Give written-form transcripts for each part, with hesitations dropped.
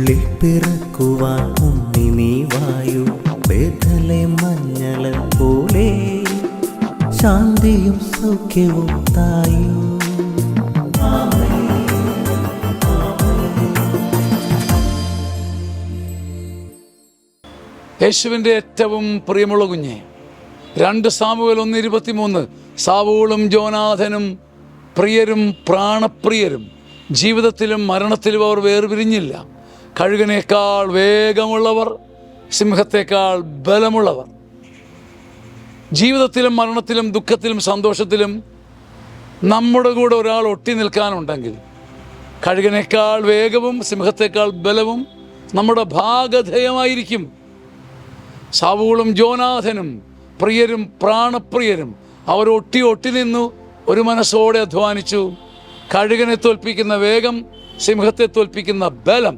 ഉള്ളിൽ പിറക്കുവാൻ ഉണ്ണി നീ വായു. ബേഥലേം മഞ്ഞള പോലെ ശാന്തിയും സൗഖ്യവും തായു. യേശുവിൻ്റെ ഏറ്റവും പ്രിയമുള്ള കുഞ്ഞെ, 2 സാമുവേൽ 1:23, സാവൂളും ജോനാഥനും പ്രിയരും പ്രാണപ്രിയരും, ജീവിതത്തിലും മരണത്തിലും അവർ വേർപിരിഞ്ഞില്ല. കഴുകനേക്കാൾ വേഗമുള്ളവർ, സിംഹത്തേക്കാൾ ബലമുള്ളവർ. ജീവിതത്തിലും മരണത്തിലും ദുഃഖത്തിലും സന്തോഷത്തിലും നമ്മുടെ കൂടെ ഒരാൾ ഒട്ടി നിൽക്കാനുണ്ടെങ്കിൽ കഴുകനേക്കാൾ വേഗവും സിംഹത്തേക്കാൾ ബലവും നമ്മുടെ ഭാഗധേയമായിരിക്കും. സാവൂളും ജോനാഥനും പ്രിയരും പ്രാണപ്രിയരും അവർ ഒട്ടി നിന്നു, ഒരു മനസ്സോടെ അധ്വാനിച്ചു. കഴുകനെ തോൽപ്പിക്കുന്ന വേഗം, സിംഹത്തെ തോൽപ്പിക്കുന്ന ബലം,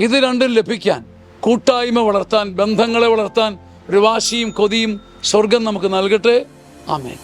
ഇത് രണ്ടും ലഭിക്കാൻ, കൂട്ടായ്മ വളർത്താൻ, ബന്ധങ്ങളെ വളർത്താൻ ഒരു വാശിയും കൊതിയും സ്വർഗം നമുക്ക് നൽകട്ടെ. ആമേൻ.